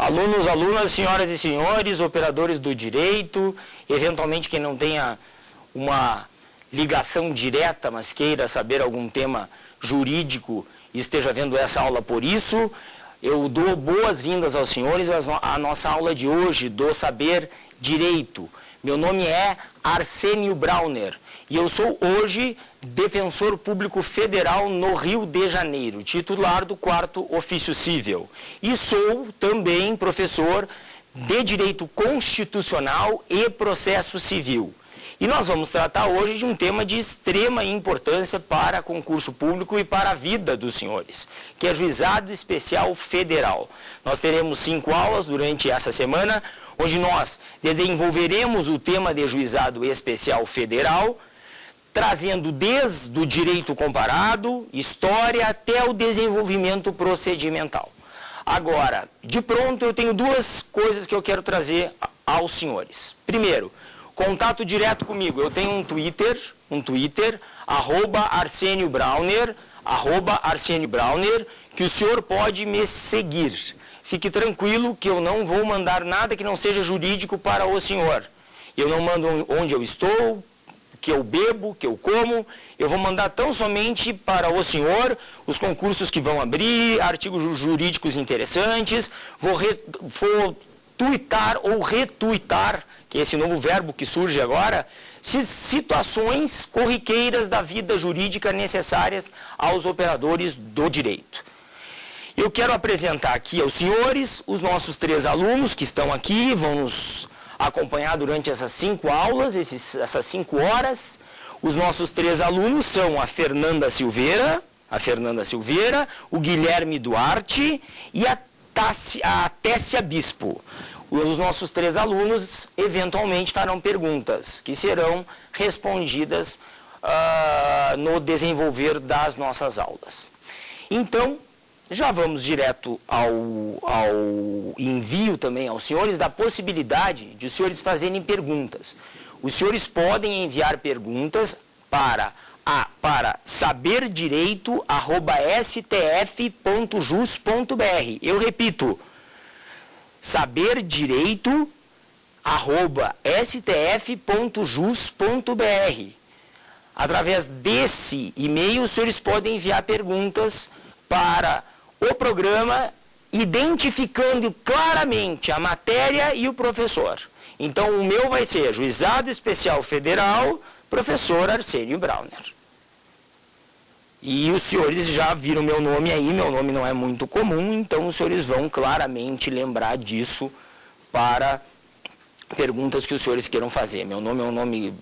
Alunos, alunas, senhoras e senhores, operadores do direito, eventualmente quem não tenha uma ligação direta, mas queira saber algum tema jurídico e esteja vendo essa aula por isso, eu dou boas-vindas aos senhores à nossa aula de hoje do Saber Direito. Meu nome é Arsênio Brauner e eu sou hoje defensor público federal no Rio de Janeiro, titular do 4º Ofício Cível. E sou também professor de Direito Constitucional e Processo Civil. E nós vamos tratar hoje de um tema de extrema importância para concurso público e para a vida dos senhores, que é Juizado Especial Federal. Nós teremos 5 aulas durante essa semana, onde nós desenvolveremos o tema de Juizado Especial Federal, trazendo desde o direito comparado, história, até o desenvolvimento procedimental. Agora, de pronto, eu tenho 2 coisas que eu quero trazer aos senhores. Primeiro, contato direto comigo. Eu tenho um Twitter, @ArsênioBrauner, @ArsênioBrauner, que o senhor pode me seguir. Fique tranquilo que eu não vou mandar nada que não seja jurídico para o senhor. Eu não mando onde eu estou, que eu bebo, que eu como, eu vou mandar tão somente para o senhor os concursos que vão abrir, artigos jurídicos interessantes, vou tuitar ou retuitar, que é esse novo verbo que surge agora, situações corriqueiras da vida jurídica necessárias aos operadores do direito. Eu quero apresentar aqui aos senhores os nossos 3 alunos que estão aqui, vão nos acompanhar durante essas 5 aulas, essas 5 horas. Os nossos 3 alunos são a Fernanda Silveira, o Guilherme Duarte e a Tessia Bispo. Os nossos 3 alunos eventualmente farão perguntas que serão respondidas no desenvolver das nossas aulas. Então, já vamos direto ao envio também aos senhores da possibilidade de os senhores fazerem perguntas. Os senhores podem enviar perguntas para saberdireito@stf.jus.br. Eu repito, saberdireito@stf.jus.br. Através desse e-mail, os senhores podem enviar perguntas para o programa, identificando claramente a matéria e o professor. Então, o meu vai ser Juizado Especial Federal, professor Arsênio Brauner. E os senhores já viram meu nome aí, meu nome não é muito comum, então os senhores vão claramente lembrar disso para perguntas que os senhores queiram fazer. Meu nome é um nome,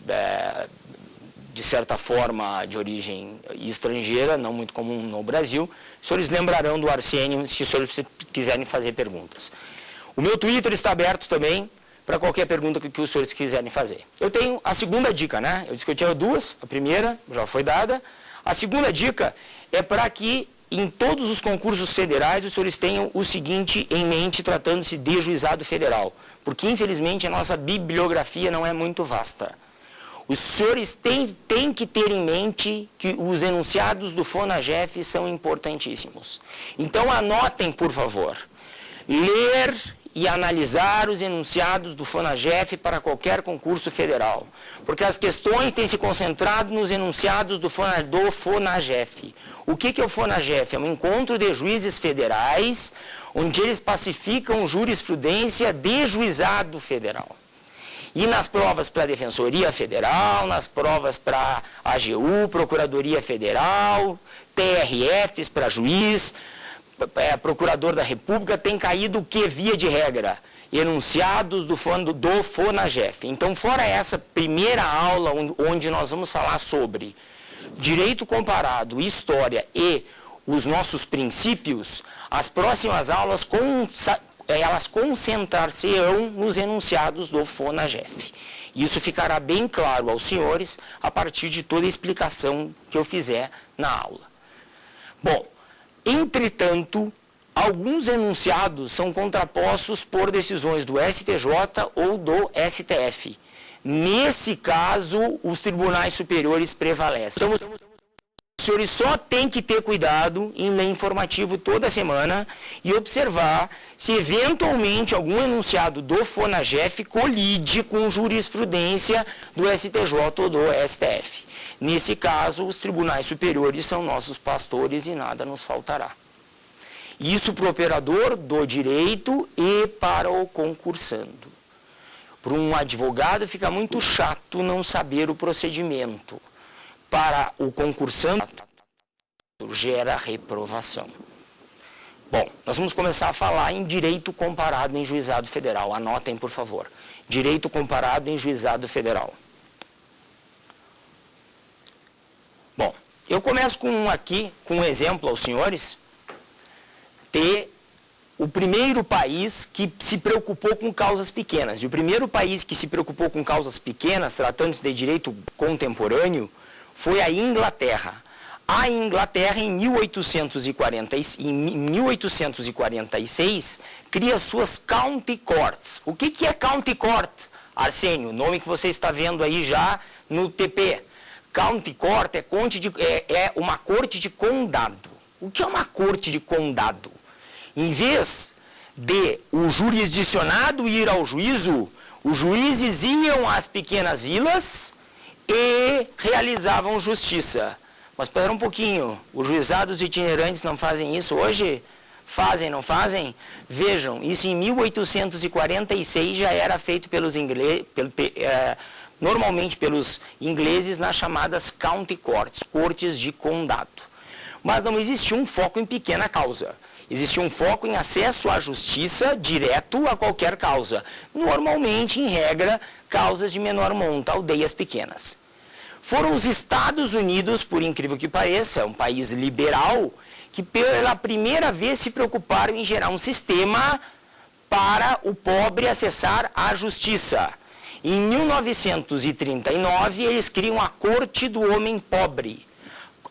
de certa forma, de origem estrangeira, não muito comum no Brasil. Os senhores lembrarão do Arsênio se os senhores quiserem fazer perguntas. O meu Twitter está aberto também para qualquer pergunta que os senhores quiserem fazer. Eu tenho a segunda dica, né? Eu disse que eu tinha 2, a primeira já foi dada. A segunda dica é para que em todos os concursos federais os senhores tenham o seguinte em mente, tratando-se de juizado federal, porque infelizmente a nossa bibliografia não é muito vasta. Os senhores têm que ter em mente que os enunciados do FONAGEF são importantíssimos. Então anotem, por favor, ler e analisar os enunciados do FONAGEF para qualquer concurso federal, porque as questões têm se concentrado nos enunciados do FONAGEF. O que é o FONAGEF? É um encontro de juízes federais, onde eles pacificam jurisprudência de juizado federal. E nas provas para a Defensoria Federal, nas provas para a AGU, Procuradoria Federal, TRFs para juiz, Procurador da República, tem caído o que via de regra? Enunciados do FONAGEF. Então, fora essa primeira aula, onde nós vamos falar sobre direito comparado, história e os nossos princípios, as próximas aulas elas concentrar-se-ão nos enunciados do FONAGEF. Isso ficará bem claro aos senhores a partir de toda a explicação que eu fizer na aula. Bom, entretanto, alguns enunciados são contrapostos por decisões do STJ ou do STF. Nesse caso, os tribunais superiores prevalecem. Então, Os senhores só têm que ter cuidado em ler informativo toda semana e observar se eventualmente algum enunciado do FONAGEF colide com jurisprudência do STJ ou do STF. Nesse caso, os tribunais superiores são nossos pastores e nada nos faltará. Isso para o operador do direito e para o concursando. Para um advogado fica muito chato não saber o procedimento. Para o concursando, gera reprovação. Bom, nós vamos começar a falar em direito comparado em juizado federal. Anotem, por favor. Direito comparado em juizado federal. Bom, eu começo com um exemplo aos senhores, o primeiro país que se preocupou com causas pequenas. E o primeiro país que se preocupou com causas pequenas, tratando-se de direito contemporâneo, foi a Inglaterra. A Inglaterra, em 1846, cria suas county courts. O que é county court, Arsênio? O nome que você está vendo aí já no TP. County court é uma corte de condado. O que é uma corte de condado? Em vez de o jurisdicionado ir ao juízo, os juízes iam às pequenas vilas e realizavam justiça. Mas espera um pouquinho, os juizados itinerantes não fazem isso hoje? Fazem, não fazem? Vejam, isso em 1846 já era feito pelos ingleses, normalmente pelos ingleses nas chamadas county courts, cortes de condado. Mas não existia um foco em pequena causa. Existia um foco em acesso à justiça direto a qualquer causa. Normalmente, em regra, causas de menor monta, aldeias pequenas. Foram os Estados Unidos, por incrível que pareça, um país liberal, que pela primeira vez se preocuparam em gerar um sistema para o pobre acessar a justiça. Em 1939, eles criam a Corte do Homem Pobre.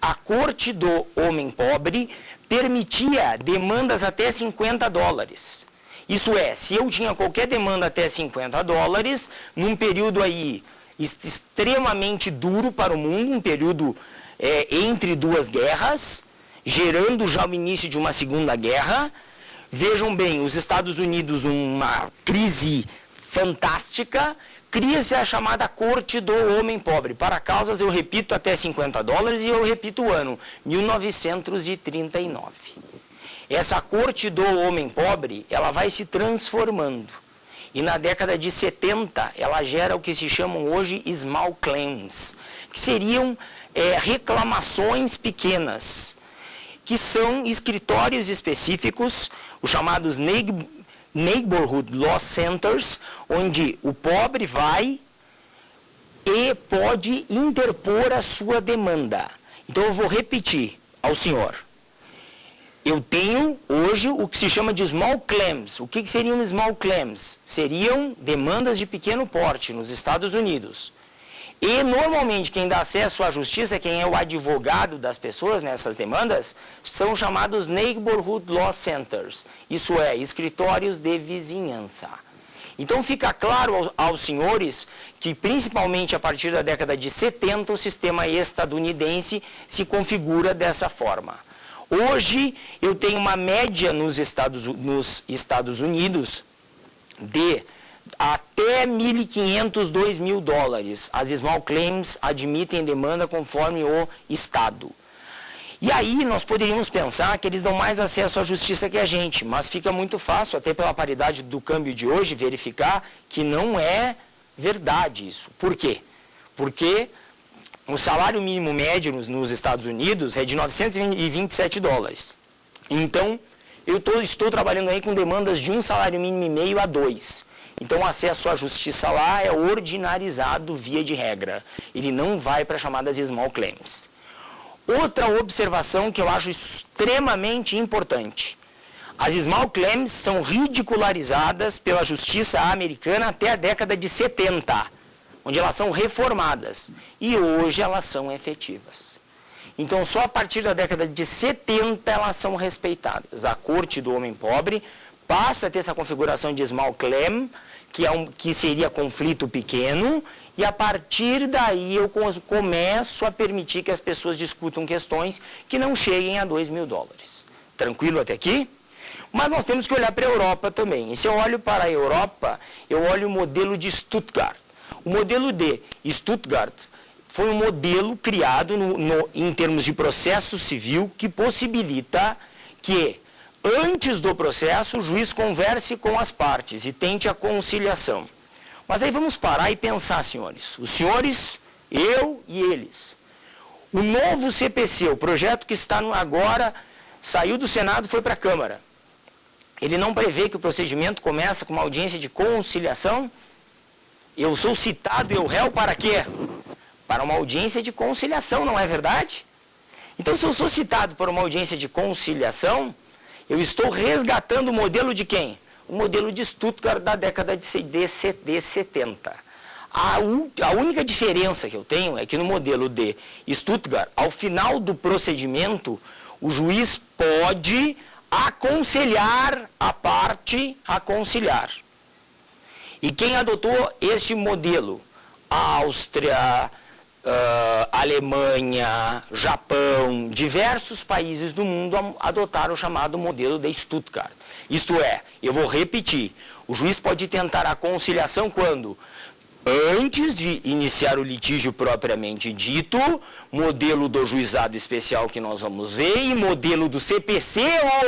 A Corte do Homem Pobre permitia demandas até $50. Isso é, se eu tinha qualquer demanda até $50, num período aí extremamente duro para o mundo, um período entre duas guerras, gerando já o início de uma segunda guerra. Vejam bem, os Estados Unidos, uma crise fantástica, cria-se a chamada Corte do Homem Pobre. Para causas, eu repito, até $50 e eu repito o ano, 1939. Essa Corte do Homem Pobre, ela vai se transformando. E na década de 70, ela gera o que se chamam hoje small claims, que seriam reclamações pequenas, que são escritórios específicos, os chamados Neighborhood Law Centers, onde o pobre vai e pode interpor a sua demanda. Então eu vou repetir ao senhor. Eu tenho hoje o que se chama de small claims. O que seriam small claims? Seriam demandas de pequeno porte nos Estados Unidos. E normalmente quem dá acesso à justiça, quem é o advogado das pessoas nessas demandas, são chamados Neighborhood Law Centers. Isso é, escritórios de vizinhança. Então fica claro aos senhores que principalmente a partir da década de 70 o sistema estadunidense se configura dessa forma. Hoje eu tenho uma média nos Estados Unidos de até $1.500, $2.000. As small claims admitem demanda conforme o Estado. E aí nós poderíamos pensar que eles dão mais acesso à justiça que a gente, mas fica muito fácil, até pela paridade do câmbio de hoje, verificar que não é verdade isso. Por quê? Porque o salário mínimo médio nos Estados Unidos é de $927. Então, eu estou trabalhando aí com demandas de um salário mínimo e meio a 2. Então, o acesso à justiça lá é ordinarizado via de regra. Ele não vai para chamadas small claims. Outra observação que eu acho extremamente importante. As small claims são ridicularizadas pela justiça americana até a década de 70, onde elas são reformadas. E hoje elas são efetivas. Então, só a partir da década de 70 elas são respeitadas. A Corte do Homem Pobre passa a ter essa configuração de small claim, que seria conflito pequeno, e a partir daí eu começo a permitir que as pessoas discutam questões que não cheguem a 2 mil dólares. Tranquilo até aqui? Mas nós temos que olhar para a Europa também. E se eu olho para a Europa, eu olho o modelo de Stuttgart. O modelo de Stuttgart foi um modelo criado em termos de processo civil que possibilita que, antes do processo, o juiz converse com as partes e tente a conciliação. Mas aí vamos parar e pensar, senhores. Os senhores, eu e eles. O novo CPC, o projeto que está agora, saiu do Senado e foi para a Câmara. Ele não prevê que o procedimento começa com uma audiência de conciliação? Eu sou citado, eu réu, para quê? Para uma audiência de conciliação, não é verdade? Então, se eu sou citado para uma audiência de conciliação, eu estou resgatando o modelo de quem? O modelo de Stuttgart da década de 70. A única diferença que eu tenho é que no modelo de Stuttgart, ao final do procedimento, o juiz pode aconselhar a parte a conciliar. E quem adotou este modelo? A Áustria, Alemanha, Japão, diversos países do mundo adotaram o chamado modelo de Stuttgart. Isto é, eu vou repetir, o juiz pode tentar a conciliação quando? Antes de iniciar o litígio propriamente dito, modelo do juizado especial que nós vamos ver e modelo do CPC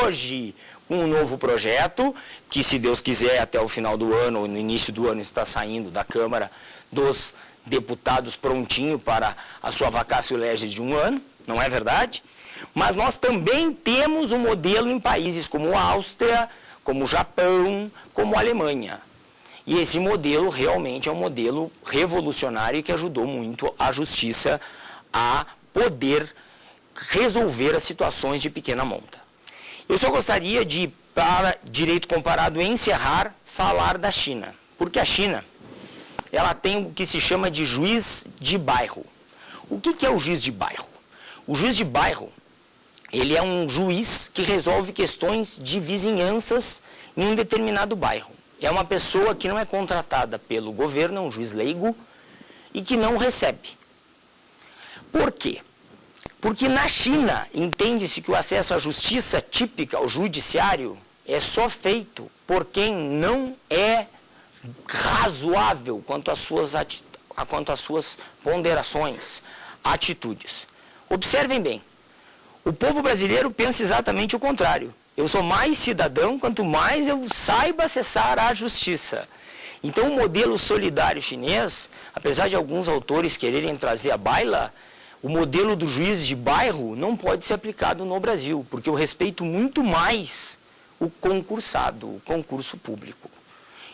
hoje, com um novo projeto, que se Deus quiser até o final do ano, ou no início do ano, está saindo da Câmara dos Deputados prontinho para a sua vacatio legis de 1 ano, não é verdade? Mas nós também temos um modelo em países como a Áustria, como o Japão, como a Alemanha. E esse modelo realmente é um modelo revolucionário que ajudou muito a justiça a poder resolver as situações de pequena monta. Eu só gostaria de, para direito comparado, encerrar, falar da China. Porque a China, ela tem o que se chama de juiz de bairro. O que é o juiz de bairro? O juiz de bairro, ele é um juiz que resolve questões de vizinhanças em um determinado bairro. É uma pessoa que não é contratada pelo governo, é um juiz leigo, e que não recebe. Por quê? Porque na China, entende-se que o acesso à justiça típica, ao judiciário, é só feito por quem não é razoável quanto às suas ponderações, atitudes. Observem bem, o povo brasileiro pensa exatamente o contrário. Eu sou mais cidadão quanto mais eu saiba acessar a justiça. Então, o modelo solidário chinês, apesar de alguns autores quererem trazer à baila, o modelo do juiz de bairro não pode ser aplicado no Brasil, porque eu respeito muito mais o concursado, o concurso público.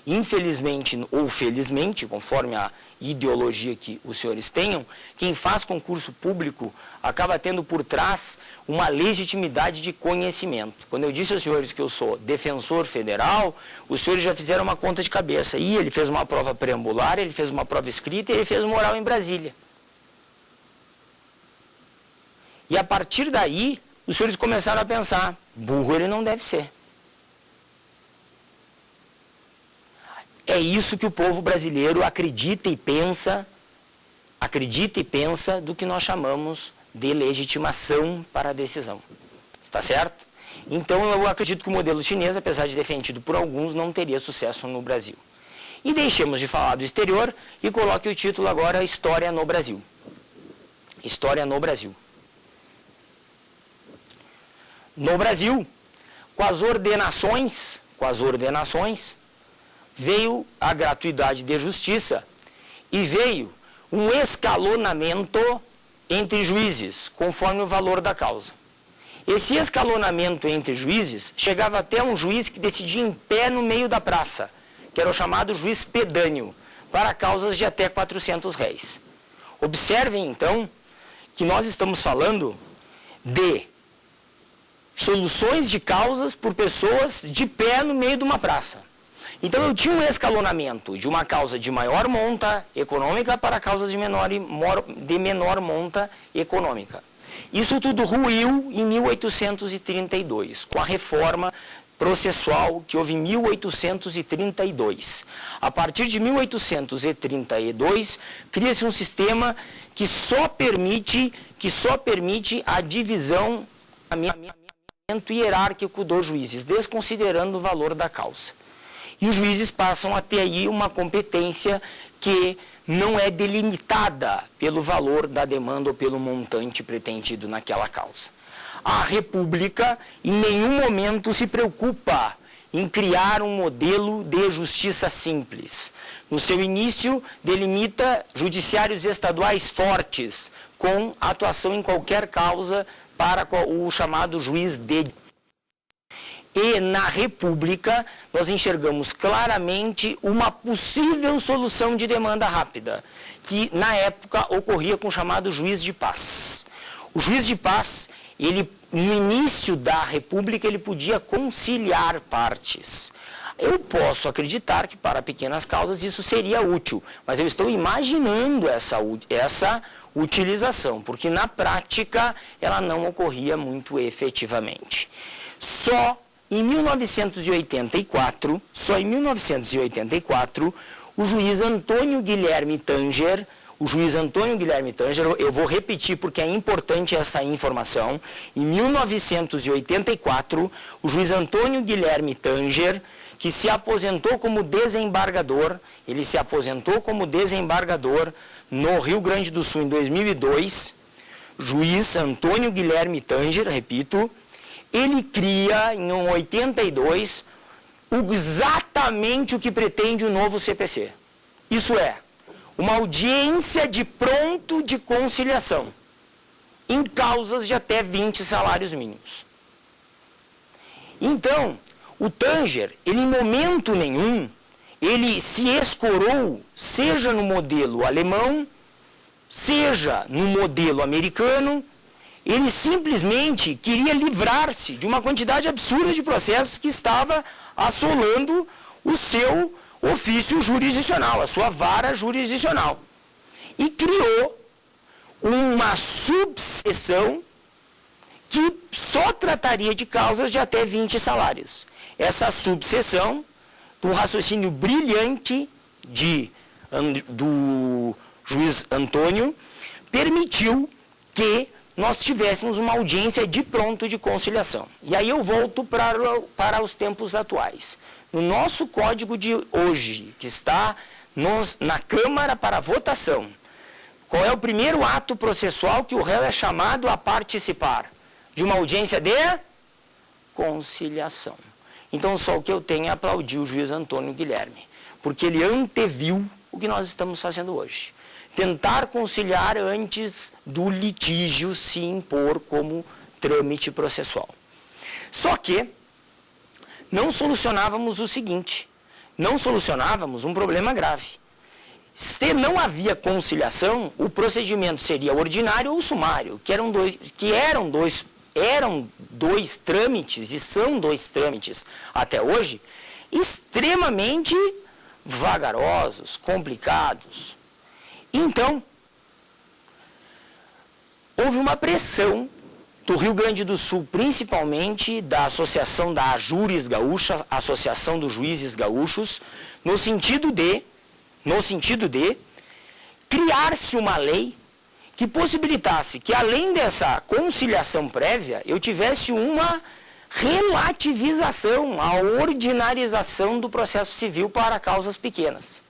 Infelizmente ou felizmente, conforme a ideologia que os senhores tenham, quem faz concurso público acaba tendo por trás uma legitimidade de conhecimento. Quando eu disse aos senhores que eu sou defensor federal, os senhores já fizeram uma conta de cabeça. E ele fez uma prova preambular, ele fez uma prova escrita e ele fez uma oral em Brasília. E a partir daí, os senhores começaram a pensar, burro ele não deve ser. É isso que o povo brasileiro acredita e pensa do que nós chamamos de legitimação para a decisão. Está certo? Então, eu acredito que o modelo chinês, apesar de defendido por alguns, não teria sucesso no Brasil. E deixemos de falar do exterior e coloque o título agora, História no Brasil. História no Brasil. No Brasil, com as ordenações, veio a gratuidade de justiça e veio um escalonamento entre juízes, conforme o valor da causa. Esse escalonamento entre juízes chegava até um juiz que decidia em pé no meio da praça, que era o chamado juiz pedâneo, para causas de até R$400. Observem, então, que nós estamos falando de soluções de causas por pessoas de pé no meio de uma praça. Então, eu tinha um escalonamento de uma causa de maior monta econômica para causas de menor monta econômica. Isso tudo ruiu em 1832, com a reforma processual que houve em 1832. A partir de 1832, cria-se um sistema que só permite a divisão hierárquico dos juízes, desconsiderando o valor da causa. E os juízes passam a ter aí uma competência que não é delimitada pelo valor da demanda ou pelo montante pretendido naquela causa. A República em nenhum momento se preocupa em criar um modelo de justiça simples. No seu início, delimita judiciários estaduais fortes, com atuação em qualquer causa para o chamado juiz de... E na República, nós enxergamos claramente uma possível solução de demanda rápida, que na época ocorria com o chamado juiz de paz. O juiz de paz, ele, no início da República, ele podia conciliar partes. Eu posso acreditar que para pequenas causas isso seria útil, mas eu estou imaginando essa utilização, porque na prática ela não ocorria muito efetivamente. Só em 1984, o juiz Antônio Guilherme Tanger, eu vou repetir porque é importante essa informação, em 1984, o juiz Antônio Guilherme Tanger, que se aposentou como desembargador, ele se aposentou como desembargador no Rio Grande do Sul em 2002, juiz Antônio Guilherme Tanger, repito, ele cria em 82 exatamente o que pretende o novo CPC. Isso é, uma audiência de pronto de conciliação em causas de até 20 salários mínimos. Então, o Tanger, ele em momento nenhum, ele se escorou, seja no modelo alemão, seja no modelo americano, ele simplesmente queria livrar-se de uma quantidade absurda de processos que estava assolando o seu ofício jurisdicional, a sua vara jurisdicional. E criou uma subseção que só trataria de causas de até 20 salários. Essa subseção, um raciocínio brilhante do juiz Antônio, permitiu que nós tivéssemos uma audiência de pronto de conciliação. E aí eu volto para os tempos atuais. No nosso código de hoje, que está na Câmara para votação, qual é o primeiro ato processual que o réu é chamado a participar? De uma audiência de conciliação. Então, só o que eu tenho é aplaudir o juiz Antônio Guilherme, porque ele anteviu o que nós estamos fazendo hoje. Tentar conciliar antes do litígio se impor como trâmite processual. Só que não solucionávamos o seguinte, não solucionávamos um problema grave. Se não havia conciliação, o procedimento seria ordinário ou sumário, que eram dois trâmites, e são dois trâmites até hoje, extremamente vagarosos, complicados. Então, houve uma pressão do Rio Grande do Sul, principalmente da Associação da Ajures Gaúcha, Associação dos Juízes Gaúchos, no sentido de criar-se uma lei que possibilitasse que, além dessa conciliação prévia, eu tivesse uma relativização, a ordinarização do processo civil para causas pequenas.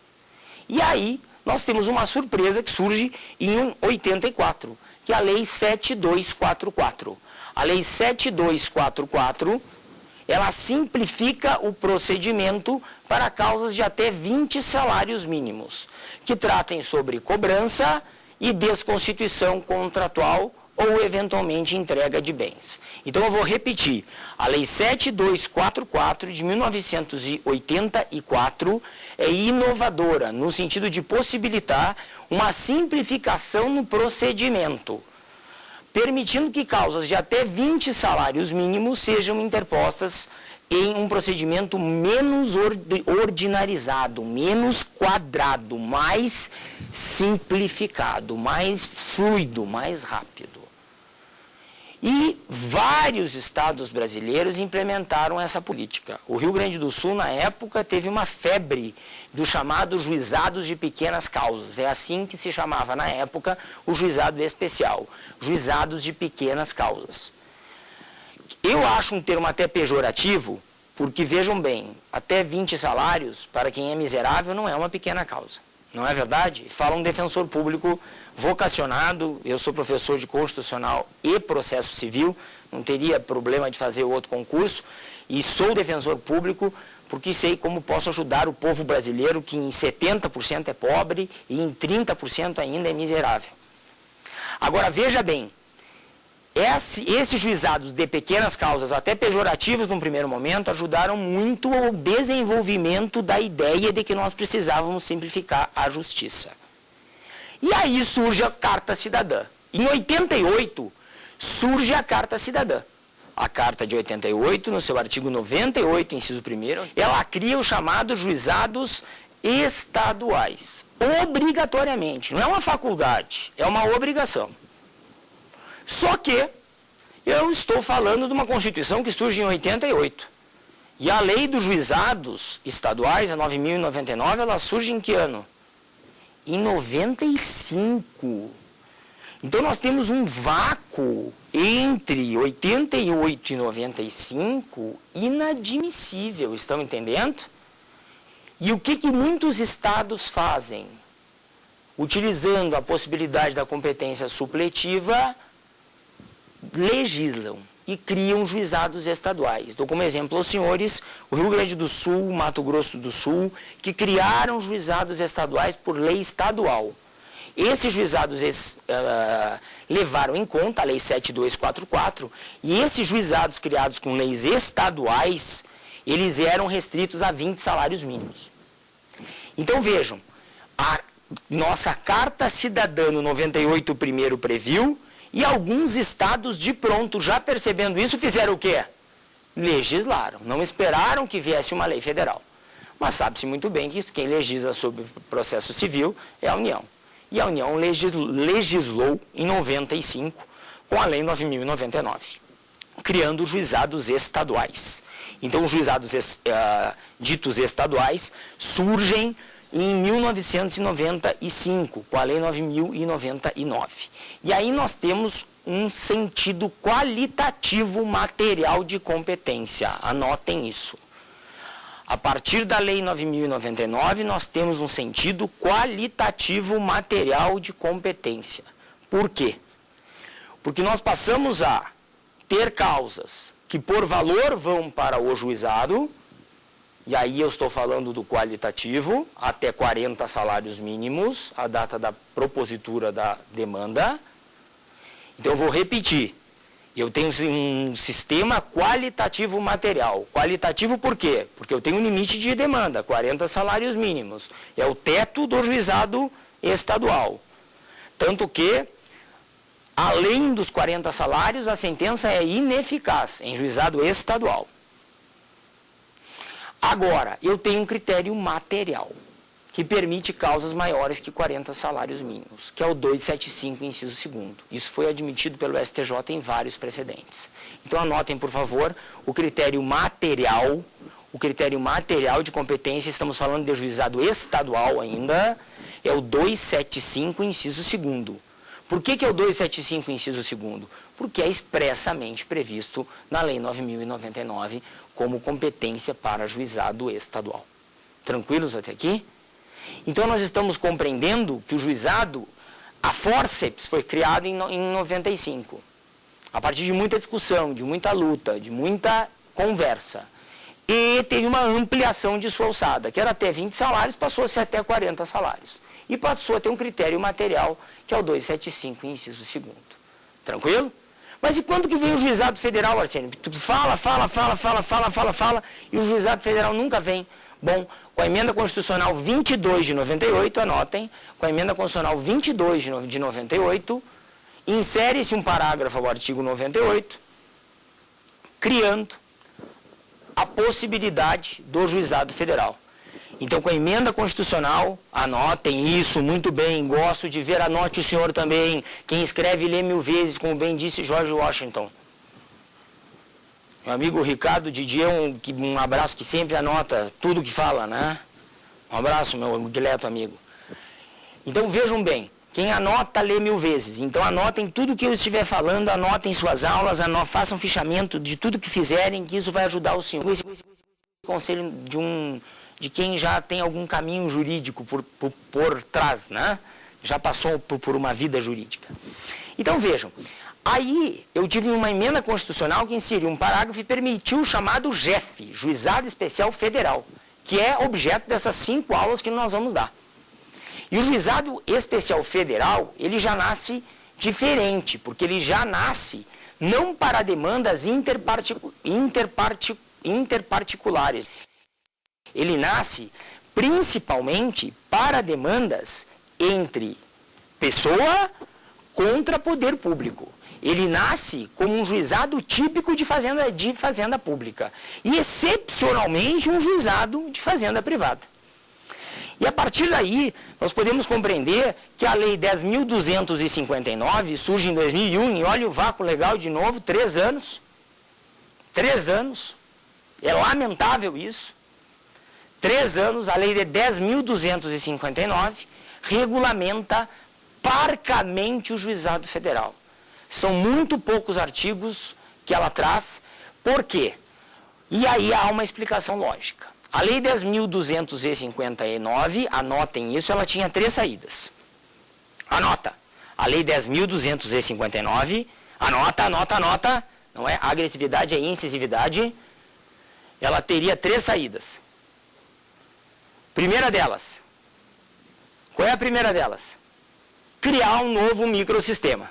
E aí, nós temos uma surpresa que surge em 84, que é a Lei 7244. A Lei 7244, ela simplifica o procedimento para causas de até 20 salários mínimos, que tratem sobre cobrança e desconstituição contratual ou, eventualmente, entrega de bens. Então, eu vou repetir. A Lei 7244, de 1984, é inovadora, no sentido de possibilitar uma simplificação no procedimento, permitindo que causas de até 20 salários mínimos sejam interpostas em um procedimento menos ordinarizado, menos quadrado, mais simplificado, mais fluido, mais rápido. E vários estados brasileiros implementaram essa política. O Rio Grande do Sul, na época, teve uma febre dos chamados juizados de pequenas causas. É assim que se chamava, na época, o juizado especial. Juizados de pequenas causas. Eu acho um termo até pejorativo, porque, vejam bem, até 20 salários, para quem é miserável, não é uma pequena causa. Não é verdade? Fala um defensor público vocacionado, eu sou professor de Constitucional e Processo Civil, não teria problema de fazer outro concurso, e sou defensor público porque sei como posso ajudar o povo brasileiro, que em 70% é pobre e em 30% ainda é miserável. Agora, veja bem, esses juizados de pequenas causas, até pejorativos num primeiro momento, ajudaram muito ao desenvolvimento da ideia de que nós precisávamos simplificar a justiça. E aí surge a Carta Cidadã. Em 88, surge a Carta Cidadã. A Carta de 88, no seu artigo 98, inciso 1º, ela cria os chamados juizados estaduais. Obrigatoriamente. Não é uma faculdade, é uma obrigação. Só que eu estou falando de uma Constituição que surge em 88. E a lei dos juizados estaduais, a 9.099, ela surge em que ano? Em 95. Então nós temos um vácuo entre 88 e 95 inadmissível, estão entendendo? E o que muitos estados fazem? Utilizando a possibilidade da competência supletiva, legislam e criam juizados estaduais. Dou como exemplo aos senhores o Rio Grande do Sul, Mato Grosso do Sul, que criaram juizados estaduais por lei estadual. Esses juizados levaram em conta a Lei 7244, e esses juizados criados com leis estaduais, eles eram restritos a 20 salários mínimos. Então vejam, a nossa Carta Cidadã no 98 primeiro previu, e alguns estados de pronto, já percebendo isso, fizeram o quê? Legislaram. Não esperaram que viesse uma lei federal. Mas sabe-se muito bem que quem legisla sobre processo civil é a União. E a União legislou em 95 com a Lei 9.099, criando juizados estaduais. Então, os juizados ditos estaduais surgem em 1995, com a Lei 9.099. E aí nós temos um sentido qualitativo material de competência. Anotem isso. A partir da Lei 9.099, nós temos um sentido qualitativo material de competência. Por quê? Porque nós passamos a ter causas que, por valor, vão para o juizado. E aí eu estou falando do qualitativo, até 40 salários mínimos, a data da propositura da demanda. Então eu vou repetir, eu tenho um sistema qualitativo material. Qualitativo por quê? Porque eu tenho um limite de demanda, 40 salários mínimos. É o teto do juizado estadual. Tanto que, além dos 40 salários, a sentença é ineficaz em juizado estadual. Agora, eu tenho um critério material, que permite causas maiores que 40 salários mínimos, que é o 275, inciso 2º. Isso foi admitido pelo STJ em vários precedentes. Então, anotem, por favor, o critério material de competência, estamos falando de juizado estadual ainda, é o 275, inciso 2º. Por que é o 275, inciso 2º? Porque é expressamente previsto na Lei 9.099 como competência para juizado estadual. Tranquilos até aqui? Então, nós estamos compreendendo que o juizado, a forceps, foi criado em 95. A partir de muita discussão, de muita luta, de muita conversa. E teve uma ampliação de sua alçada, que era até 20 salários, passou a ser até 40 salários. E passou a ter um critério material, que é o 275, inciso 2º. Tranquilo? Mas e quando que vem o juizado federal, Arsênio? Tu fala, e o juizado federal nunca vem. Bom, com a emenda constitucional 22 de 98, anotem, com a emenda constitucional 22 de 98, insere-se um parágrafo ao artigo 98, criando a possibilidade do juizado federal. Então, com a emenda constitucional, anotem isso muito bem, gosto de ver, anote o senhor também. Quem escreve lê 1000 vezes, como bem disse George Washington. Meu amigo Ricardo Didier, um abraço, que sempre anota tudo que fala, né? Um abraço, meu dileto amigo. Então, vejam bem, quem anota lê 1000 vezes. Então, anotem tudo que eu estiver falando, anotem suas aulas, façam fichamento de tudo que fizerem, que isso vai ajudar o senhor. Esse conselho de quem já tem algum caminho jurídico por trás, né? Já passou por uma vida jurídica. Então, vejam, aí eu tive uma emenda constitucional que inseriu um parágrafo e permitiu o chamado JEF, Juizado Especial Federal, que é objeto dessas 5 aulas que nós vamos dar. E o Juizado Especial Federal, ele já nasce diferente, porque ele já nasce não para demandas interparticulares. Ele nasce principalmente para demandas entre pessoa contra poder público. Ele nasce como um juizado típico de fazenda pública e, excepcionalmente, um juizado de fazenda privada. E, a partir daí, nós podemos compreender que a Lei 10.259 surge em 2001, e olha o vácuo legal de novo, 3 anos. 3 anos. É lamentável isso. 3 anos, a Lei de 10.259 regulamenta parcamente o Juizado Federal. São muito poucos artigos que ela traz. Por quê? E aí há uma explicação lógica. A Lei 10.259, anotem isso, ela tinha 3 saídas. Anota. A Lei 10.259, anota, não é agressividade, é incisividade. Ela teria 3 saídas. Primeira delas. Qual é a primeira delas? Criar um novo microsistema.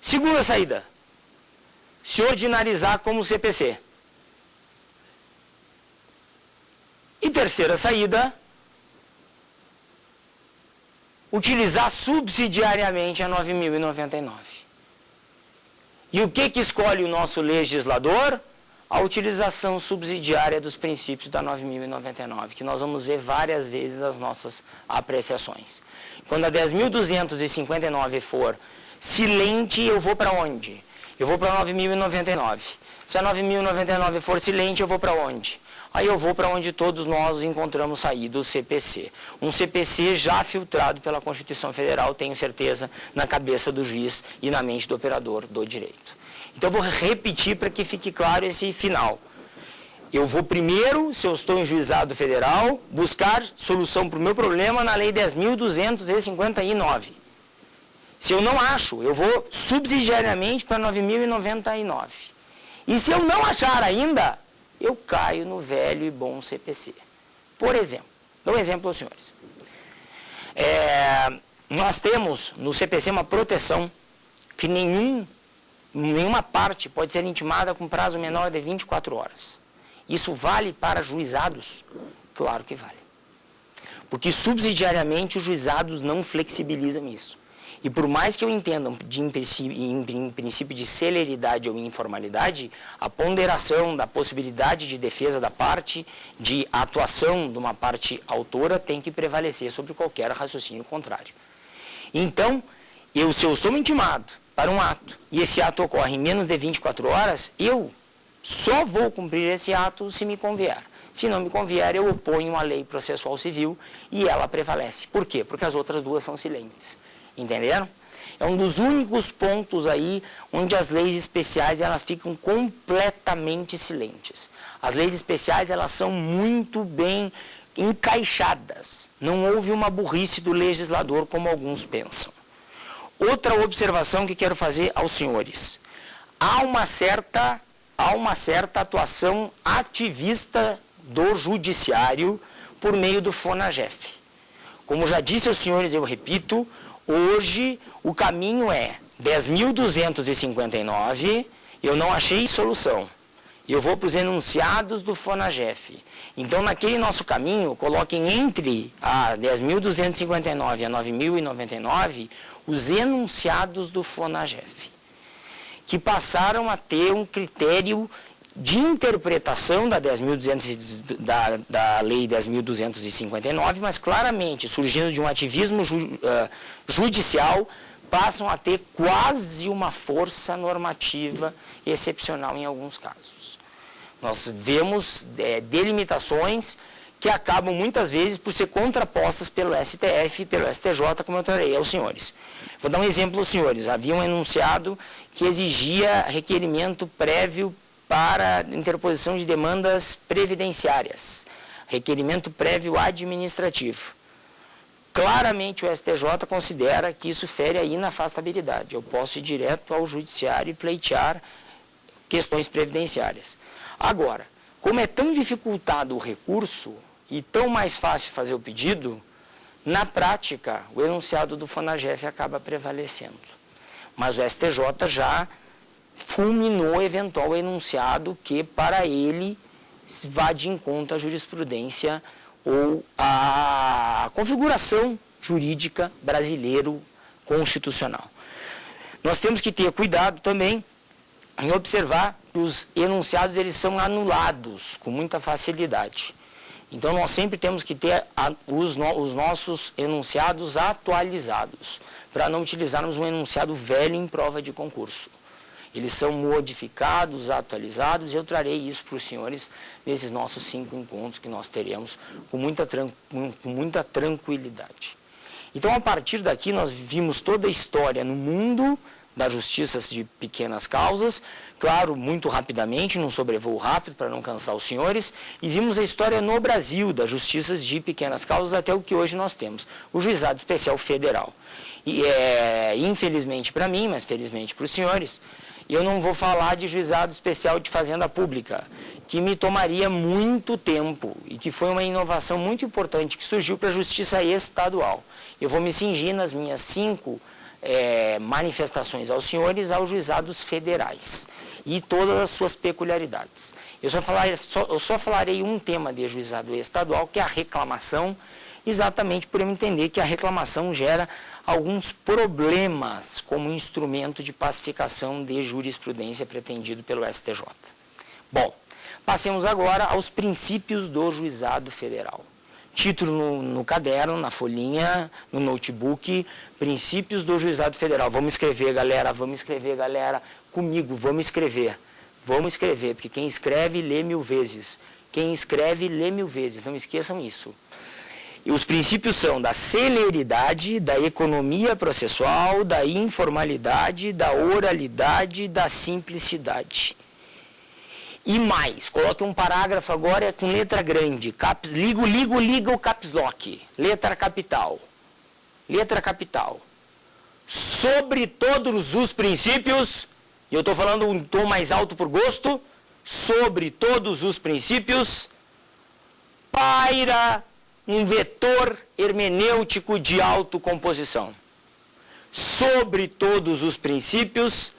Segunda saída. Se ordinarizar como CPC. E terceira saída, utilizar subsidiariamente a 9.099. E o que escolhe o nosso legislador? A utilização subsidiária dos princípios da 9.099, que nós vamos ver várias vezes as nossas apreciações. Quando a 10.259 for silente, eu vou para onde? Eu vou para 9.099. Se a 9.099 for silente, eu vou para onde? Aí eu vou para onde todos nós encontramos saída, o CPC. Um CPC já filtrado pela Constituição Federal, tenho certeza, na cabeça do juiz e na mente do operador do direito. Então eu vou repetir para que fique claro esse final. Eu vou primeiro, se eu estou em juizado federal, buscar solução para o meu problema na Lei 10.259. Se eu não acho, eu vou subsidiariamente para 9.099. E se eu não achar ainda, eu caio no velho e bom CPC. Por exemplo, dou um exemplo aos senhores. Nós temos no CPC uma proteção que nenhuma parte pode ser intimada com prazo menor de 24 horas. Isso vale para juizados? Claro que vale. Porque subsidiariamente os juizados não flexibilizam isso. E por mais que eu entenda em princípio de celeridade ou informalidade, a ponderação da possibilidade de defesa da parte, de atuação de uma parte autora, tem que prevalecer sobre qualquer raciocínio contrário. Então, se eu sou intimado para um ato, e esse ato ocorre em menos de 24 horas, eu só vou cumprir esse ato se me convier. Se não me convier, eu oponho a lei processual civil e ela prevalece. Por quê? Porque as outras duas são silentes. Entenderam? É um dos únicos pontos aí onde as leis especiais elas ficam completamente silentes. As leis especiais elas são muito bem encaixadas. Não houve uma burrice do legislador como alguns pensam. Outra observação que quero fazer aos senhores. Há uma certa atuação ativista do judiciário por meio do FONAGEF. Como já disse aos senhores, eu repito, hoje o caminho é 10.259, eu não achei solução. Eu vou para os enunciados do FONAGEF. Então, naquele nosso caminho, coloquem entre a 10.259 e a 9.099 os enunciados do FONAGEF, que passaram a ter um critério de interpretação da Lei 10.259, mas claramente, surgindo de um ativismo judicial, passam a ter quase uma força normativa excepcional em alguns casos. Nós vemos delimitações que acabam muitas vezes por ser contrapostas pelo STF e pelo STJ, como eu trarei aos senhores. Vou dar um exemplo aos senhores. Havia um enunciado que exigia requerimento prévio para interposição de demandas previdenciárias, requerimento prévio administrativo. Claramente o STJ considera que isso fere a inafastabilidade. Eu posso ir direto ao judiciário e pleitear questões previdenciárias. Agora, como é tão dificultado o recurso e tão mais fácil fazer o pedido, na prática o enunciado do FONAGEF acaba prevalecendo. Mas o STJ já fulminou eventual enunciado que para ele vá de encontro à jurisprudência ou à configuração jurídica brasileiro constitucional. Nós temos que ter cuidado também em observar que os enunciados eles são anulados com muita facilidade. Então nós sempre temos que ter os nossos enunciados atualizados, para não utilizarmos um enunciado velho em prova de concurso. Eles são modificados, atualizados, e eu trarei isso para os senhores nesses nossos 5 encontros que nós teremos com muita tranquilidade. Então, a partir daqui, nós vimos toda a história no mundo das justiças de pequenas causas, claro, muito rapidamente, num sobrevoo rápido para não cansar os senhores, e vimos a história no Brasil das justiças de pequenas causas até o que hoje nós temos, o Juizado Especial Federal. E infelizmente para mim, mas felizmente para os senhores, eu não vou falar de Juizado Especial de Fazenda Pública, que me tomaria muito tempo e que foi uma inovação muito importante que surgiu para a Justiça Estadual. Eu vou me cingir nas minhas 5 manifestações aos senhores aos juizados federais e todas as suas peculiaridades. Eu só falarei um tema de juizado estadual, que é a reclamação, exatamente por eu entender que a reclamação gera alguns problemas como instrumento de pacificação de jurisprudência pretendido pelo STJ. Bom, passemos agora aos princípios do juizado federal. Título no caderno, na folhinha, no notebook, princípios do juizado federal. Vamos escrever, galera, comigo, vamos escrever, porque quem escreve, lê 1000 vezes. Quem escreve, lê 1000 vezes, não esqueçam isso. E os princípios são da celeridade, da economia processual, da informalidade, da oralidade, da simplicidade. E mais, coloque um parágrafo agora com letra grande, liga o caps lock, letra capital. Sobre todos os princípios, e eu estou falando um tom mais alto por gosto, sobre todos os princípios, paira um vetor hermenêutico de autocomposição. Sobre todos os princípios,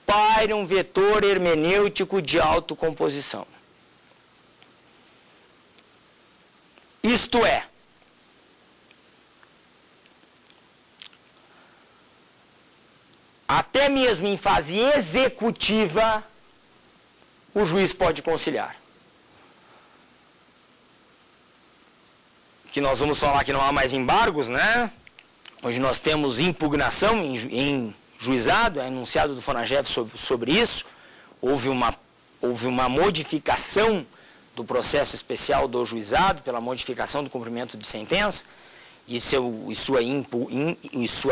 paira um vetor hermenêutico de autocomposição. Isto é, até mesmo em fase executiva, o juiz pode conciliar. Que nós vamos falar que não há mais embargos, né? Hoje nós temos impugnação em juizado, é enunciado do FONAGEF sobre isso. Houve uma modificação do processo especial do juizado pela modificação do cumprimento de sentença e sua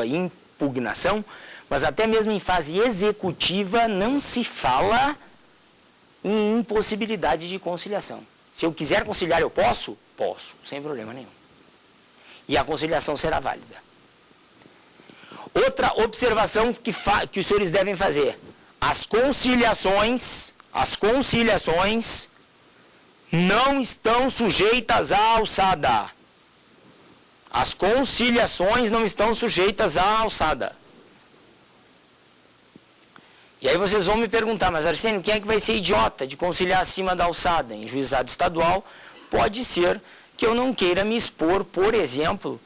impugnação, mas até mesmo em fase executiva não se fala em impossibilidade de conciliação. Se eu quiser conciliar, eu posso? Posso, sem problema nenhum. E a conciliação será válida. Outra observação que os senhores devem fazer. As conciliações não estão sujeitas à alçada. As conciliações não estão sujeitas à alçada. E aí vocês vão me perguntar, mas Arsênio, quem é que vai ser idiota de conciliar acima da alçada? Em juizado estadual, pode ser que eu não queira me expor, por exemplo,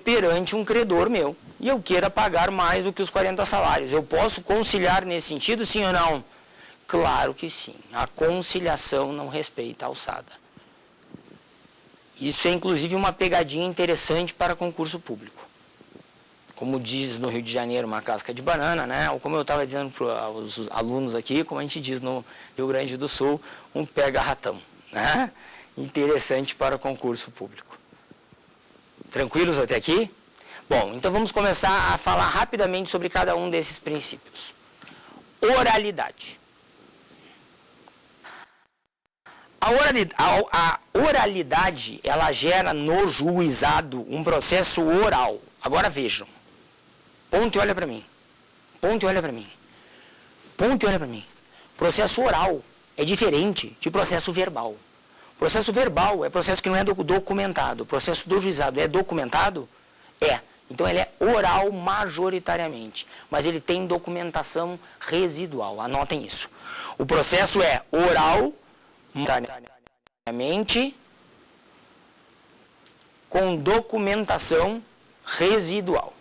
perante um credor meu, e eu queira pagar mais do que os 40 salários. Eu posso conciliar nesse sentido, sim ou não? Claro que sim. A conciliação não respeita a alçada. Isso é, inclusive, uma pegadinha interessante para concurso público. Como diz no Rio de Janeiro, uma casca de banana, né? Ou como eu estava dizendo para os alunos aqui, como a gente diz no Rio Grande do Sul, um pega-ratão, né? Interessante para concurso público. Tranquilos até aqui? Bom, então vamos começar a falar rapidamente sobre cada um desses princípios. Oralidade. A oralidade, ela gera no juizado um processo oral. Agora vejam. Ponto e olha para mim. Ponto e olha para mim. Ponto e olha para mim. Processo oral é diferente de processo verbal. Processo verbal é processo que não é documentado. O processo do juizado é documentado? É. Então ele é oral majoritariamente. Mas ele tem documentação residual. Anotem isso. O processo é oral majoritariamente com documentação residual.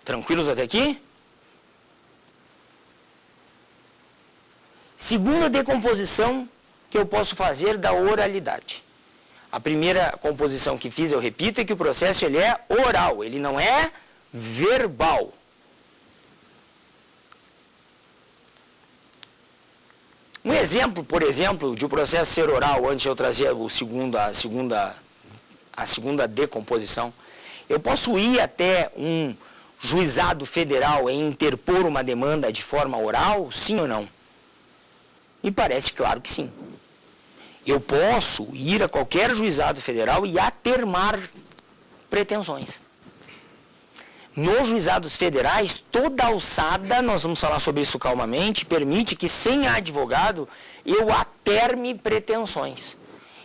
Tranquilos até aqui? Segunda decomposição que eu posso fazer da oralidade. A primeira composição que fiz, eu repito, é que o processo ele é oral, ele não é verbal. Um exemplo, por exemplo, de um processo ser oral, antes de eu trazer a segunda decomposição, eu posso ir até um juizado federal e interpor uma demanda de forma oral, sim ou não? Me parece claro que sim. Eu posso ir a qualquer juizado federal e atermar pretensões. Nos juizados federais, toda alçada, nós vamos falar sobre isso calmamente, permite que sem advogado eu aterme pretensões.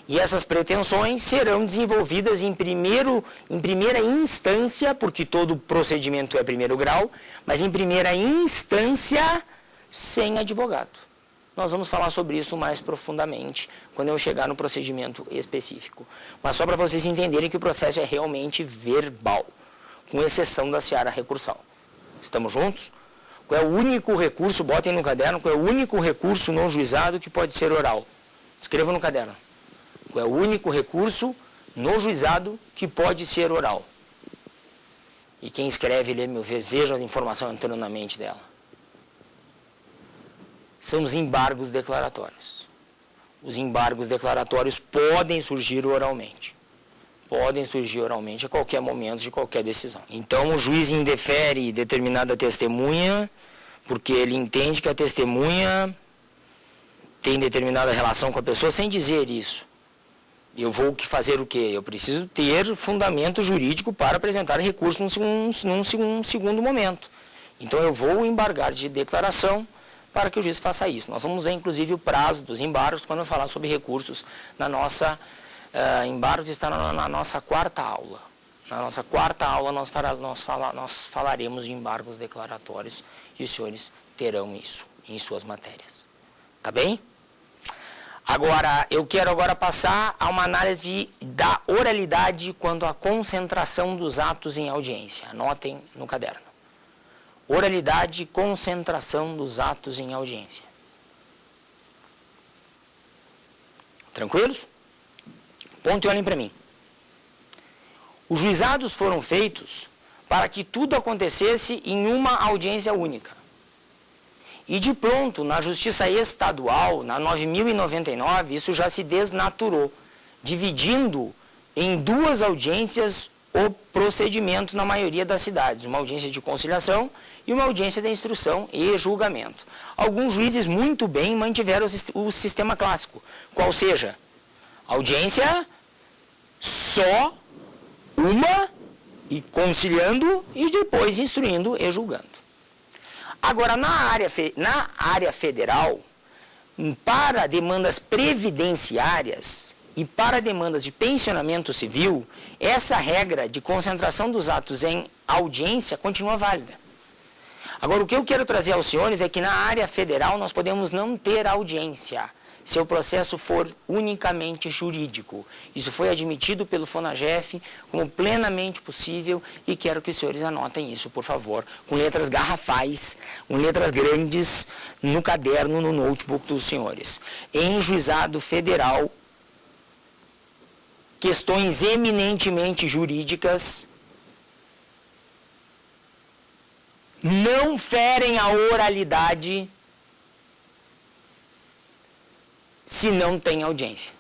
E essas pretensões serão desenvolvidas em primeira instância, porque todo procedimento é primeiro grau, mas em primeira instância sem advogado. Nós vamos falar sobre isso mais profundamente quando eu chegar no procedimento específico. Mas só para vocês entenderem que o processo é realmente verbal, com exceção da seara recursal. Estamos juntos? Qual é o único recurso, botem no caderno, qual é o único recurso no juizado que pode ser oral? Escrevam no caderno. Qual é o único recurso no juizado que pode ser oral? E quem escreve, lê mil vezes, veja a informação entrando na mente dela. São os embargos declaratórios. Os embargos declaratórios podem surgir oralmente. Podem surgir oralmente a qualquer momento de qualquer decisão. Então, o juiz indefere determinada testemunha, porque ele entende que a testemunha tem determinada relação com a pessoa, sem dizer isso. Eu vou fazer o quê? Eu preciso ter fundamento jurídico para apresentar recurso num segundo momento. Então, eu vou embargar de declaração para que o juiz faça isso. Nós vamos ver, inclusive, o prazo dos embargos quando eu falar sobre recursos na nossa... embargos está na nossa quarta aula. Na nossa quarta aula nós falaremos de embargos declaratórios e os senhores terão isso em suas matérias. Tá bem? Agora, eu quero agora passar a uma análise da oralidade quanto à concentração dos atos em audiência. Anotem no caderno. Oralidade e concentração dos atos em audiência. Tranquilos? Ponto e olhem para mim. Os juizados foram feitos para que tudo acontecesse em uma audiência única. E de pronto, na Justiça Estadual, na 9.099, isso já se desnaturou, dividindo em duas audiências o procedimento na maioria das cidades, uma audiência de conciliação e uma audiência de instrução e julgamento. Alguns juízes muito bem mantiveram o sistema clássico, qual seja, audiência só uma, e conciliando, e depois instruindo e julgando. Agora, na área federal, para demandas previdenciárias e para demandas de pensionamento civil, essa regra de concentração dos atos em audiência continua válida. Agora, o que eu quero trazer aos senhores é que na área federal nós podemos não ter audiência. se o processo for unicamente jurídico. Isso foi admitido pelo FONAGEF como plenamente possível e quero que os senhores anotem isso, por favor, com letras garrafais, com letras grandes, no caderno, no notebook dos senhores. Em juizado federal, questões eminentemente jurídicas não ferem a oralidade se não tem audiência.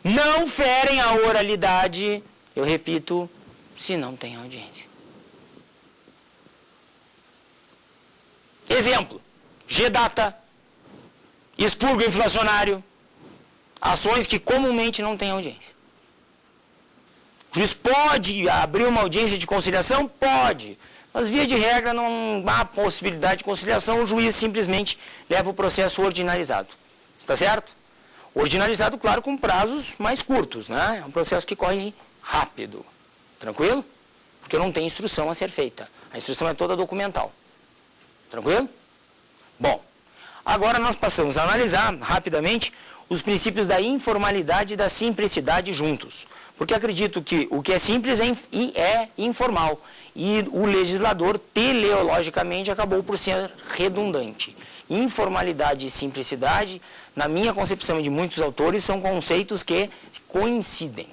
Não ferem a oralidade, eu repito, se não tem audiência. Exemplo, G-Data, expurgo inflacionário, ações que comumente não têm audiência. O juiz pode abrir uma audiência de conciliação? Pode. Mas, via de regra, não há possibilidade de conciliação, o juiz simplesmente leva o processo ordinarizado. Está certo? Ordinarizado, claro, com prazos mais curtos, né? É um processo que corre rápido. Tranquilo? Porque não tem instrução a ser feita. A instrução é toda documental. Tranquilo? Bom, agora nós passamos a analisar rapidamente os princípios da informalidade e da simplicidade juntos. Porque acredito que o que é simples é informal. E o legislador, teleologicamente, acabou por ser redundante. Informalidade e simplicidade, na minha concepção e de muitos autores, são conceitos que coincidem.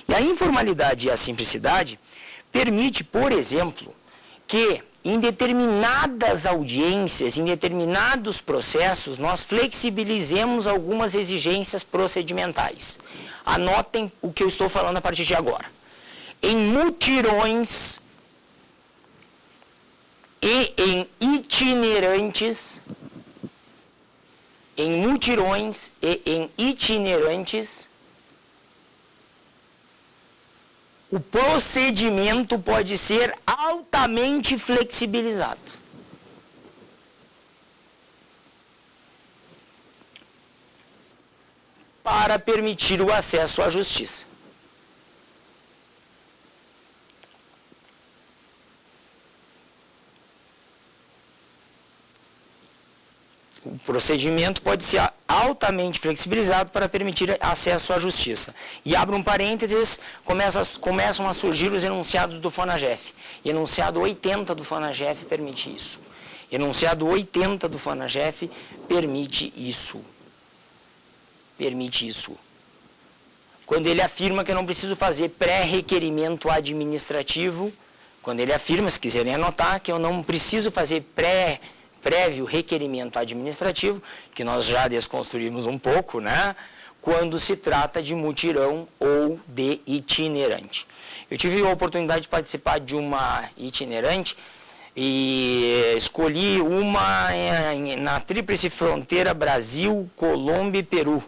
E a informalidade e a simplicidade permite, por exemplo, que em determinadas audiências, em determinados processos, nós flexibilizemos algumas exigências procedimentais. Anotem o que eu estou falando a partir de agora. Em mutirões e em itinerantes, o procedimento pode ser altamente flexibilizado. Para permitir o acesso à justiça. O procedimento pode ser altamente flexibilizado para permitir acesso à justiça. E abro um parênteses, começam a surgir os enunciados do FONAGEF. Enunciado 80 do FONAGEF permite isso. Enunciado 80 do FONAGEF permite isso. Permite isso. Quando ele afirma que eu não preciso fazer pré-requerimento administrativo, quando ele afirma, se quiserem anotar, que eu não preciso fazer prévio requerimento administrativo, que nós já desconstruímos um pouco, né? Quando se trata de mutirão ou de itinerante. Eu tive a oportunidade de participar de uma itinerante e escolhi uma na tríplice fronteira Brasil, Colômbia e Peru,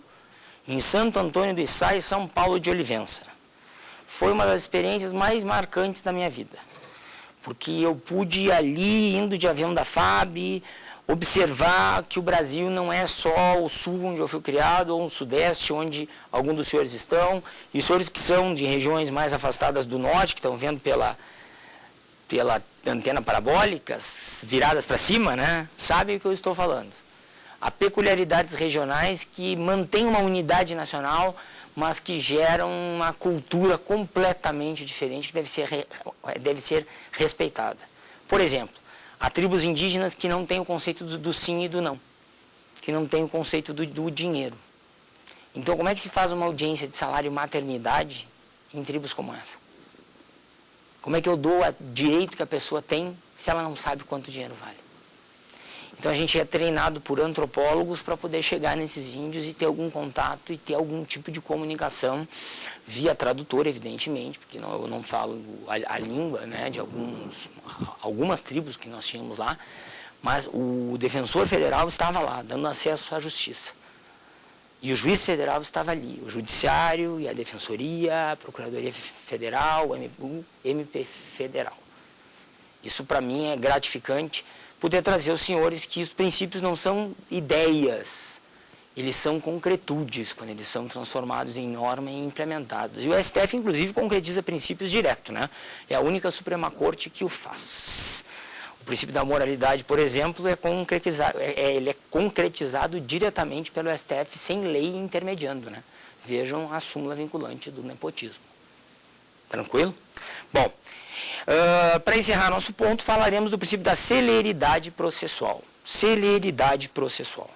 em Santo Antônio do Içá e São Paulo de Olivença. Foi uma das experiências mais marcantes da minha vida. Porque eu pude ir ali, indo de avião da FAB, observar que o Brasil não é só o sul onde eu fui criado, ou o sudeste onde alguns dos senhores estão, e os senhores que são de regiões mais afastadas do norte, que estão vendo pela antena parabólica, viradas para cima, né, sabem o que eu estou falando. Há peculiaridades regionais que mantêm uma unidade nacional, mas que geram uma cultura completamente diferente que deve ser respeitada. Por exemplo, há tribos indígenas que não têm o conceito do sim e do não, que não têm o conceito do dinheiro. Então, como é que se faz uma audiência de salário e maternidade em tribos como essa? Como é que eu dou o direito que a pessoa tem se ela não sabe quanto dinheiro vale? Então a gente é treinado por antropólogos para poder chegar nesses índios e ter algum contato e ter algum tipo de comunicação via tradutor, evidentemente, porque eu não falo a língua, né, de algumas tribos que nós tínhamos lá, mas o defensor federal estava lá, dando acesso à justiça. E o juiz federal estava ali, o judiciário e a defensoria, a procuradoria federal, o MP federal. Isso para mim é gratificante, poder trazer aos senhores que os princípios não são ideias, eles são concretudes, quando eles são transformados em norma e implementados. E o STF, inclusive, concretiza princípios direto, né? É a única Suprema Corte que o faz. O princípio da moralidade, por exemplo, ele é concretizado diretamente pelo STF sem lei intermediando, né? Vejam a súmula vinculante do nepotismo. Tranquilo? Bom, para encerrar nosso ponto, falaremos do princípio da celeridade processual. Celeridade processual.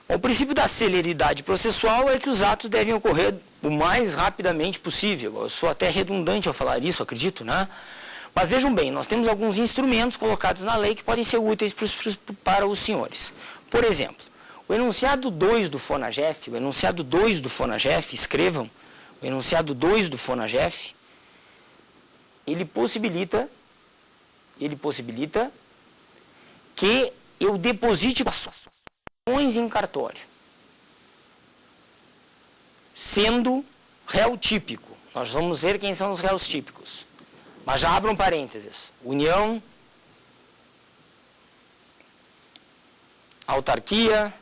O princípio da celeridade processual é que os atos devem ocorrer o mais rapidamente possível. Eu sou até redundante ao falar isso, acredito, né? Mas vejam bem, nós temos alguns instrumentos colocados na lei que podem ser úteis para os senhores. Por exemplo, o enunciado 2 do FONAGEF, escrevam, o enunciado 2 do FONAGEF, ele possibilita que eu deposite em cartório, sendo réu típico. Nós vamos ver quem são os réus típicos. Mas já abram parênteses. União, autarquia,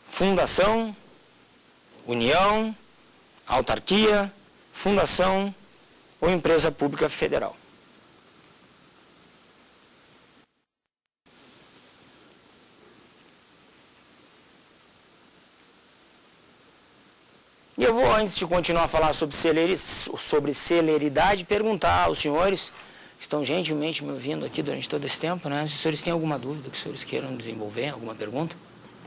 fundação, união, autarquia, fundação ou empresa pública federal. E eu vou, antes de continuar a falar sobre celeridade, perguntar aos senhores, que estão gentilmente me ouvindo aqui durante todo esse tempo, né? Se os senhores têm alguma dúvida que os senhores queiram desenvolver, alguma pergunta?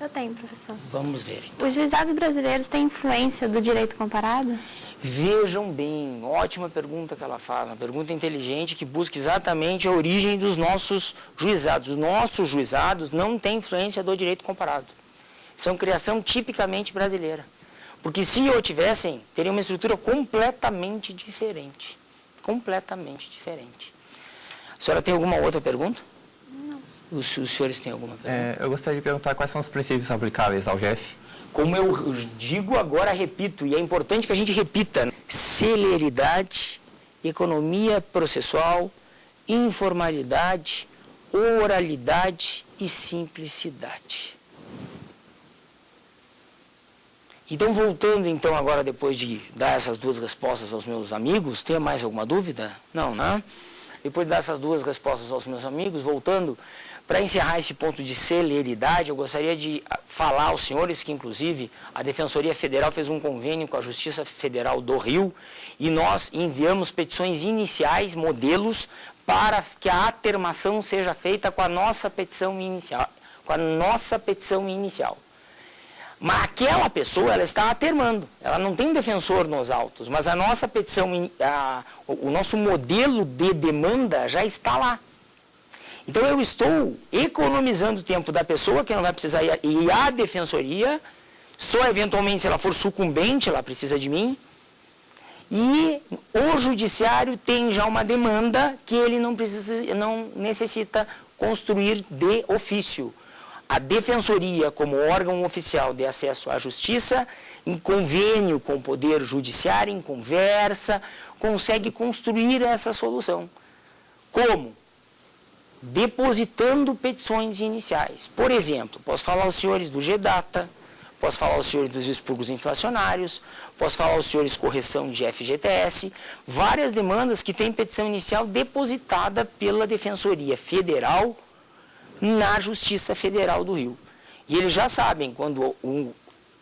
Eu tenho, professor. Vamos ver, então. Os juizados brasileiros têm influência do direito comparado? Vejam bem, ótima pergunta que ela faz, uma pergunta inteligente que busca exatamente a origem dos nossos juizados. Os nossos juizados não têm influência do direito comparado. São criação tipicamente brasileira. Porque se o tivessem, teria uma estrutura completamente diferente. Completamente diferente. A senhora tem alguma outra pergunta? Não. Os senhores têm alguma pergunta? Eu gostaria de perguntar quais são os princípios aplicáveis ao GEF. Como eu digo agora, repito, e é importante que a gente repita: celeridade, economia processual, informalidade, oralidade e simplicidade. Então, voltando então agora, depois de dar essas duas respostas aos meus amigos, tem mais alguma dúvida? Não, né? Depois de dar essas duas respostas aos meus amigos, voltando, para encerrar esse ponto de celeridade, eu gostaria de falar aos senhores que, inclusive, a Defensoria Federal fez um convênio com a Justiça Federal do Rio e nós enviamos petições iniciais, modelos, para que a atermação seja feita com a nossa petição inicial. Mas aquela pessoa, ela está atermando, ela não tem defensor nos autos, mas a nossa petição, o nosso modelo de demanda já está lá. Então eu estou economizando o tempo da pessoa, que não vai precisar ir à defensoria, só eventualmente se ela for sucumbente, ela precisa de mim, e o judiciário tem já uma demanda que ele não necessita construir de ofício. A Defensoria, como órgão oficial de acesso à justiça, em convênio com o Poder Judiciário, em conversa, consegue construir essa solução. Como? Depositando petições iniciais. Por exemplo, posso falar aos senhores do GDATA, posso falar aos senhores dos expurgos inflacionários, posso falar aos senhores correção de FGTS, várias demandas que têm petição inicial depositada pela Defensoria Federal na Justiça Federal do Rio. E eles já sabem, quando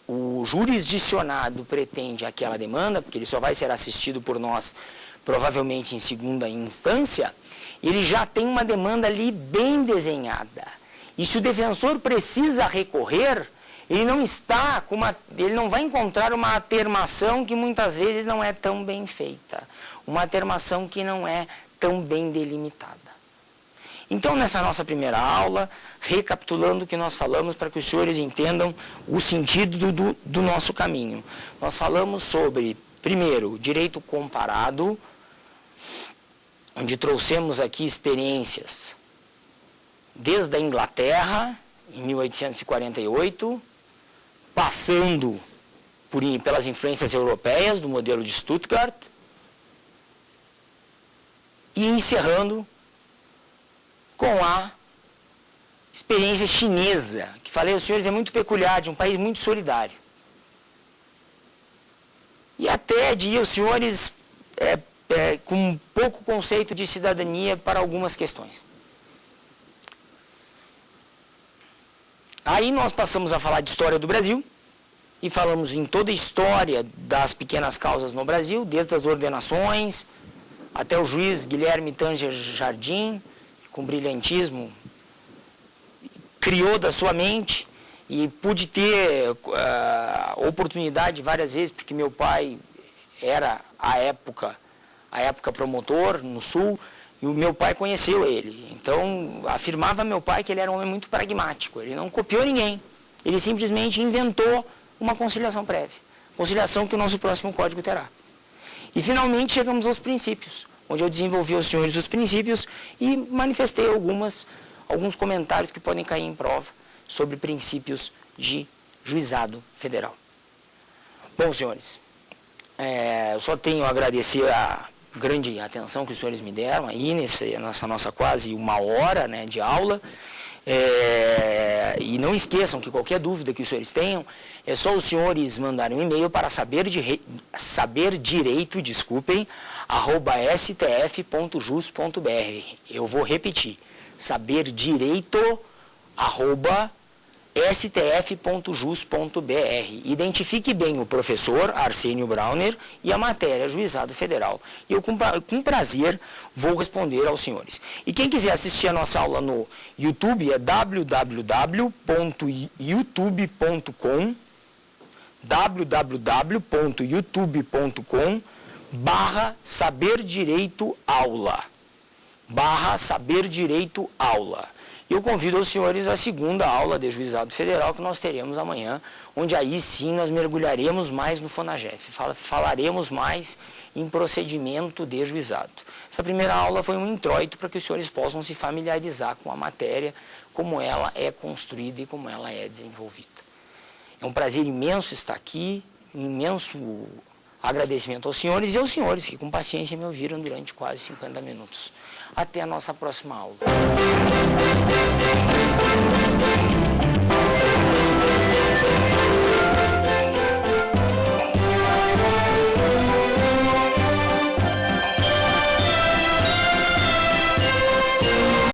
o jurisdicionado pretende aquela demanda, porque ele só vai ser assistido por nós, provavelmente em segunda instância, ele já tem uma demanda ali bem desenhada. E se o defensor precisa recorrer, ele não vai encontrar uma atermação que muitas vezes não é tão bem feita, uma atermação que não é tão bem delimitada. Então, nessa nossa primeira aula, recapitulando o que nós falamos para que os senhores entendam o sentido do nosso caminho. Nós falamos sobre, primeiro, direito comparado, onde trouxemos aqui experiências desde a Inglaterra, em 1848, passando pelas influências europeias do modelo de Stuttgart e encerrando com a experiência chinesa, que falei aos senhores é muito peculiar, de um país muito solidário. e até de os senhores com pouco conceito de cidadania para algumas questões. Aí nós passamos a falar de história do Brasil, e falamos em toda a história das pequenas causas no Brasil, desde as ordenações até o juiz Guilherme Tanger Jardim, com brilhantismo, criou da sua mente, e pude ter oportunidade várias vezes, porque meu pai era, à época promotor no Sul, e o meu pai conheceu ele. Então, afirmava meu pai que ele era um homem muito pragmático, ele não copiou ninguém, ele simplesmente inventou uma conciliação prévia, conciliação que o nosso próximo código terá. E, finalmente, chegamos aos princípios, onde eu desenvolvi aos senhores os princípios e manifestei alguns comentários que podem cair em prova sobre princípios de juizado federal. Bom, senhores, eu só tenho a agradecer a grande atenção que os senhores me deram aí nessa nossa quase uma hora, né, de aula. E não esqueçam que qualquer dúvida que os senhores tenham, é só os senhores mandarem um e-mail para saberdireito@stf.jus.br. Eu vou repetir, saberdireito@stf.jus.br. Identifique bem o professor Arsênio Brauner e a matéria Juizado Federal. E eu, com prazer, vou responder aos senhores. E quem quiser assistir a nossa aula no YouTube é www.youtube.com/saberdireitoaula. E eu convido os senhores à segunda aula de Juizado Federal que nós teremos amanhã, onde aí sim nós mergulharemos mais no FONAGEF, falaremos mais em procedimento de juizado. Essa primeira aula foi um introito para que os senhores possam se familiarizar com a matéria, como ela é construída e como ela é desenvolvida. É um prazer imenso estar aqui, um imenso agradecimento aos senhores e aos senhores que com paciência me ouviram durante quase 50 minutos. Até a nossa próxima aula.